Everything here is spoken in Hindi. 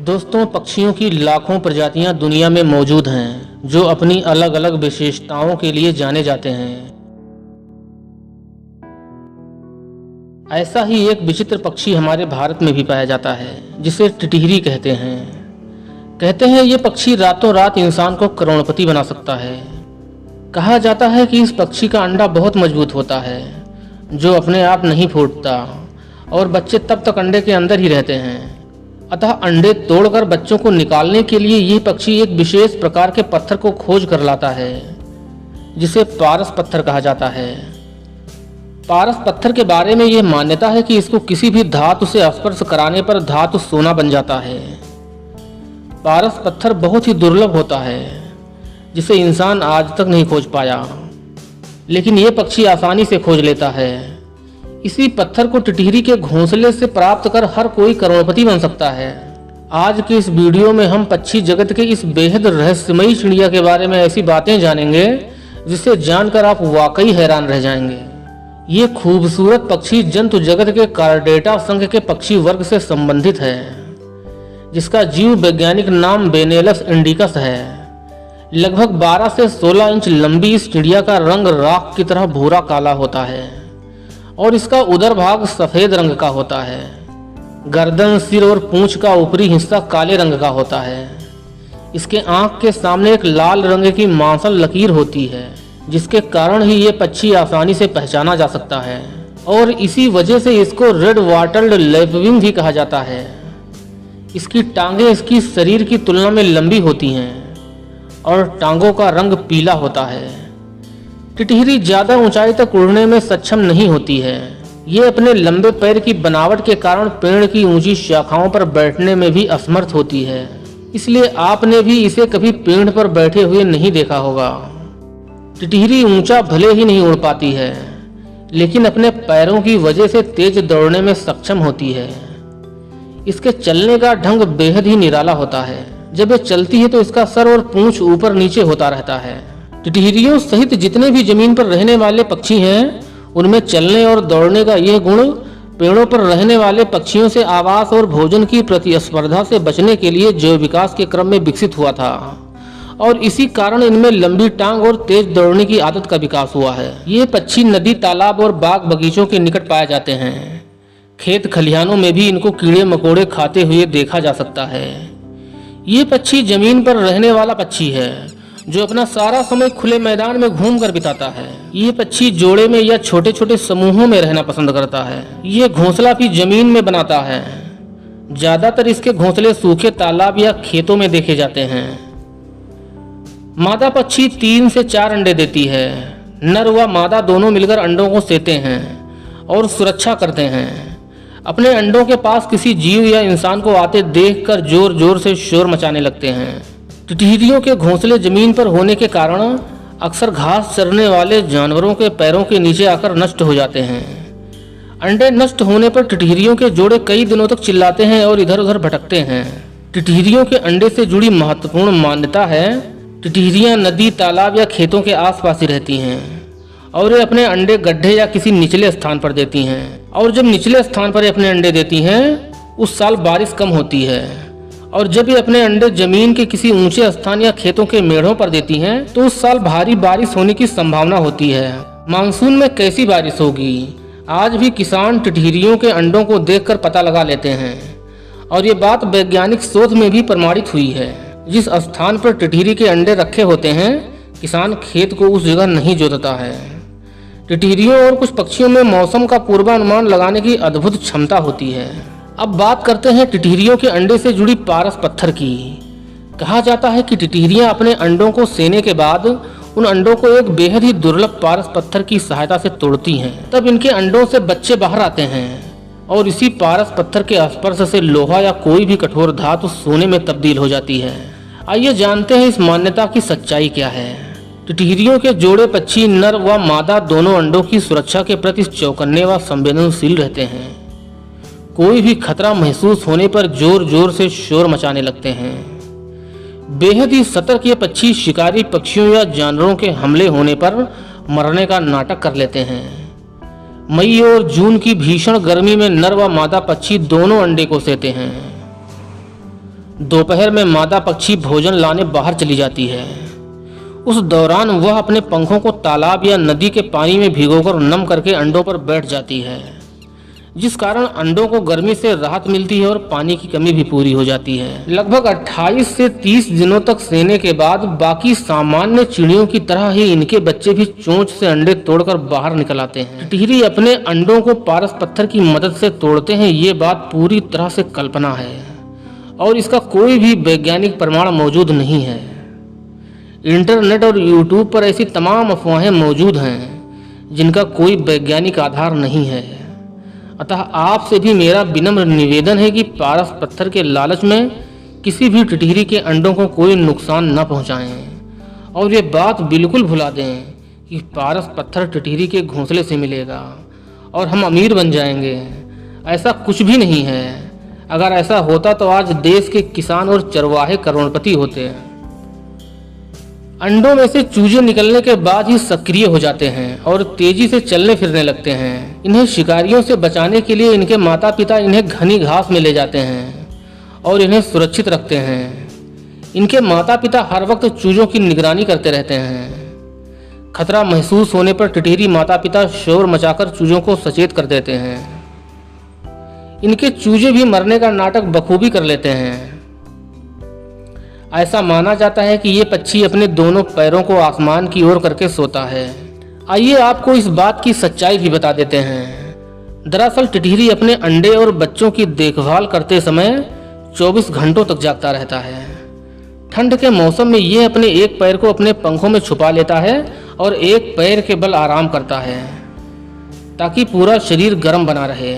दोस्तों, पक्षियों की लाखों प्रजातियां दुनिया में मौजूद हैं जो अपनी अलग अलग विशेषताओं के लिए जाने जाते हैं। ऐसा ही एक विचित्र पक्षी हमारे भारत में भी पाया जाता है जिसे टिटहिरी कहते हैं ये पक्षी रातों रात इंसान को करोड़पति बना सकता है। कहा जाता है कि इस पक्षी का अंडा बहुत मजबूत होता है जो अपने आप नहीं फूटता और बच्चे तब तक अंडे के अंदर ही रहते हैं। अतः अंडे तोड़कर बच्चों को निकालने के लिए यह पक्षी एक विशेष प्रकार के पत्थर को खोज कर लाता है जिसे पारस पत्थर कहा जाता है। पारस पत्थर के बारे में यह मान्यता है कि इसको किसी भी धातु से स्पर्श कराने पर धातु सोना बन जाता है। पारस पत्थर बहुत ही दुर्लभ होता है जिसे इंसान आज तक नहीं खोज पाया, लेकिन यह पक्षी आसानी से खोज लेता है। इसी पत्थर को टिटहिरी के घोंसले से प्राप्त कर हर कोई करोड़पति बन सकता है। आज के इस वीडियो में हम पक्षी जगत के इस बेहद रहस्यमयी चिड़िया के बारे में ऐसी बातें जानेंगे जिसे जानकर आप वाकई हैरान रह जाएंगे। ये खूबसूरत पक्षी जंतु जगत के कार्डेटा संघ के पक्षी वर्ग से संबंधित है, जिसका जीव वैज्ञानिक नाम बेनेलस इंडिकस है। लगभग 12 से 16 इंच लंबी इस चिड़िया का रंग राख की तरह भूरा काला होता है और इसका उदर भाग सफेद रंग का होता है। गर्दन, सिर और पूंछ का ऊपरी हिस्सा काले रंग का होता है। इसके आंख के सामने एक लाल रंग की मांसल लकीर होती है, जिसके कारण ही ये पक्षी आसानी से पहचाना जा सकता है और इसी वजह से इसको रेड वाटर्ड लैपविंग भी कहा जाता है। इसकी टांगें इसकी शरीर की तुलना में लंबी होती हैं और टांगों का रंग पीला होता है। टिटहिरी ज्यादा ऊंचाई तक उड़ने में सक्षम नहीं होती है। ये अपने लंबे पैर की बनावट के कारण पेड़ की ऊंची शाखाओं पर बैठने में भी असमर्थ होती है, इसलिए आपने भी इसे कभी पेड़ पर बैठे हुए नहीं देखा होगा। टिटहिरी ऊंचा भले ही नहीं उड़ पाती है, लेकिन अपने पैरों की वजह से तेज दौड़ने में सक्षम होती है। इसके चलने का ढंग बेहद ही निराला होता है। जब ये चलती है तो इसका सर और पूंछ ऊपर नीचे होता रहता है। टिटहिरियों सहित जितने भी जमीन पर रहने वाले पक्षी हैं, उनमें चलने और दौड़ने का यह गुण पेड़ों पर रहने वाले पक्षियों से आवास और भोजन की प्रतिस्पर्धा से बचने के लिए जैव विकास के क्रम में विकसित हुआ था और इसी कारण इनमें लंबी टांग और तेज दौड़ने की आदत का विकास हुआ है। ये पक्षी नदी, तालाब और बाग बगीचों के निकट पाए जाते हैं। खेत खलिहानों में भी इनको कीड़े मकोड़े खाते हुए देखा जा सकता है। ये पक्षी जमीन पर रहने वाला पक्षी है जो अपना सारा समय खुले मैदान में घूमकर बिताता है। ये पक्षी जोड़े में या छोटे छोटे समूहों में रहना पसंद करता है। ये घोंसला भी जमीन में बनाता है। ज्यादातर इसके घोंसले सूखे तालाब या खेतों में देखे जाते हैं। मादा पक्षी 3 से 4 अंडे देती है। नर व मादा दोनों मिलकर अंडों को सेते हैं और सुरक्षा करते हैं। अपने अंडों के पास किसी जीव या इंसान को आते देखकर जोर जोर से शोर मचाने लगते हैं। टिटहिरियों के घोंसले जमीन पर होने के कारण अक्सर घास चरने वाले जानवरों के पैरों के नीचे आकर नष्ट हो जाते हैं। अंडे नष्ट होने पर टिटहिरियों के जोड़े कई दिनों तक चिल्लाते हैं और इधर उधर भटकते हैं। टिटहिरियों के अंडे से जुड़ी महत्वपूर्ण मान्यता है। टिटहिरियां नदी, तालाब या खेतों के आसपास ही रहती हैं और ये अपने अंडे गड्ढे या किसी निचले स्थान पर देती हैं। और जब निचले स्थान पर अपने अंडे देती हैं, उस साल बारिश कम होती है और जब ये अपने अंडे जमीन के किसी ऊंचे स्थान या खेतों के मेढ़ों पर देती हैं, तो उस साल भारी बारिश होने की संभावना होती है। मानसून में कैसी बारिश होगी, आज भी किसान टिटहिरियों के अंडों को देखकर पता लगा लेते हैं और ये बात वैज्ञानिक शोध में भी प्रमाणित हुई है। जिस स्थान पर टिटहिरी के अंडे रखे होते हैं, किसान खेत को उस जगह नहीं जोतता है। टिटहिरियों और कुछ पक्षियों में मौसम का पूर्वानुमान लगाने की अद्भुत क्षमता होती है। अब बात करते हैं टिटहिरियों के अंडे से जुड़ी पारस पत्थर की। कहा जाता है कि टिटहिरियां अपने अंडों को सेने के बाद उन अंडों को एक बेहद ही दुर्लभ पारस पत्थर की सहायता से तोड़ती हैं। तब इनके अंडों से बच्चे बाहर आते हैं और इसी पारस पत्थर के स्पर्श से लोहा या कोई भी कठोर धातु सोने में तब्दील हो जाती है। आइए जानते हैं इस मान्यता की सच्चाई क्या है। टिटहिरियों के जोड़े पक्षी नर व मादा दोनों अंडों की सुरक्षा के प्रति चौकन्ने व संवेदनशील रहते हैं। कोई भी खतरा महसूस होने पर जोर जोर से शोर मचाने लगते हैं। बेहद ही सतर्क ये पक्षी शिकारी पक्षियों या जानवरों के हमले होने पर मरने का नाटक कर लेते हैं। मई और जून की भीषण गर्मी में नर व मादा पक्षी दोनों अंडे को सेते हैं। दोपहर में मादा पक्षी भोजन लाने बाहर चली जाती है। उस दौरान वह अपने पंखों को तालाब या नदी के पानी में भिगोकर नम करके अंडों पर बैठ जाती है, जिस कारण अंडों को गर्मी से राहत मिलती है और पानी की कमी भी पूरी हो जाती है। लगभग 28 से 30 दिनों तक सेने के बाद बाकी सामान्य चिड़ियों की तरह ही इनके बच्चे भी चोंच से अंडे तोड़कर बाहर निकल आते हैं। टिटहिरी अपने अंडों को पारस पत्थर की मदद से तोड़ते हैं, ये बात पूरी तरह से कल्पना है और इसका कोई भी वैज्ञानिक प्रमाण मौजूद नहीं है। इंटरनेट और यूट्यूब पर ऐसी तमाम अफवाहें मौजूद हैं जिनका कोई वैज्ञानिक आधार नहीं है। अतः आपसे भी मेरा विनम्र निवेदन है कि पारस पत्थर के लालच में किसी भी टिटहिरी के अंडों को कोई नुकसान न पहुंचाएं और ये बात बिल्कुल भुला दें कि पारस पत्थर टिटहिरी के घोंसले से मिलेगा और हम अमीर बन जाएंगे। ऐसा कुछ भी नहीं है। अगर ऐसा होता तो आज देश के किसान और चरवाहे करोड़पति होते। अंडों में से चूजे निकलने के बाद ही सक्रिय हो जाते हैं और तेजी से चलने फिरने लगते हैं। इन्हें शिकारियों से बचाने के लिए इनके माता पिता इन्हें घनी घास में ले जाते हैं और इन्हें सुरक्षित रखते हैं। इनके माता पिता हर वक्त चूजों की निगरानी करते रहते हैं। खतरा महसूस होने पर टिटहिरी माता पिता शोर मचाकर चूजों को सचेत कर देते हैं। इनके चूजे भी मरने का नाटक बखूबी कर लेते हैं। ऐसा माना जाता है कि ये पक्षी अपने दोनों पैरों को आसमान की ओर करके सोता है। आइए आपको इस बात की सच्चाई भी बता देते हैं। दरअसल टिटहिरी अपने अंडे और बच्चों की देखभाल करते समय 24 घंटों तक जागता रहता है। ठंड के मौसम में ये अपने एक पैर को अपने पंखों में छुपा लेता है और एक पैर के बल आराम करता है ताकि पूरा शरीर गर्म बना रहे।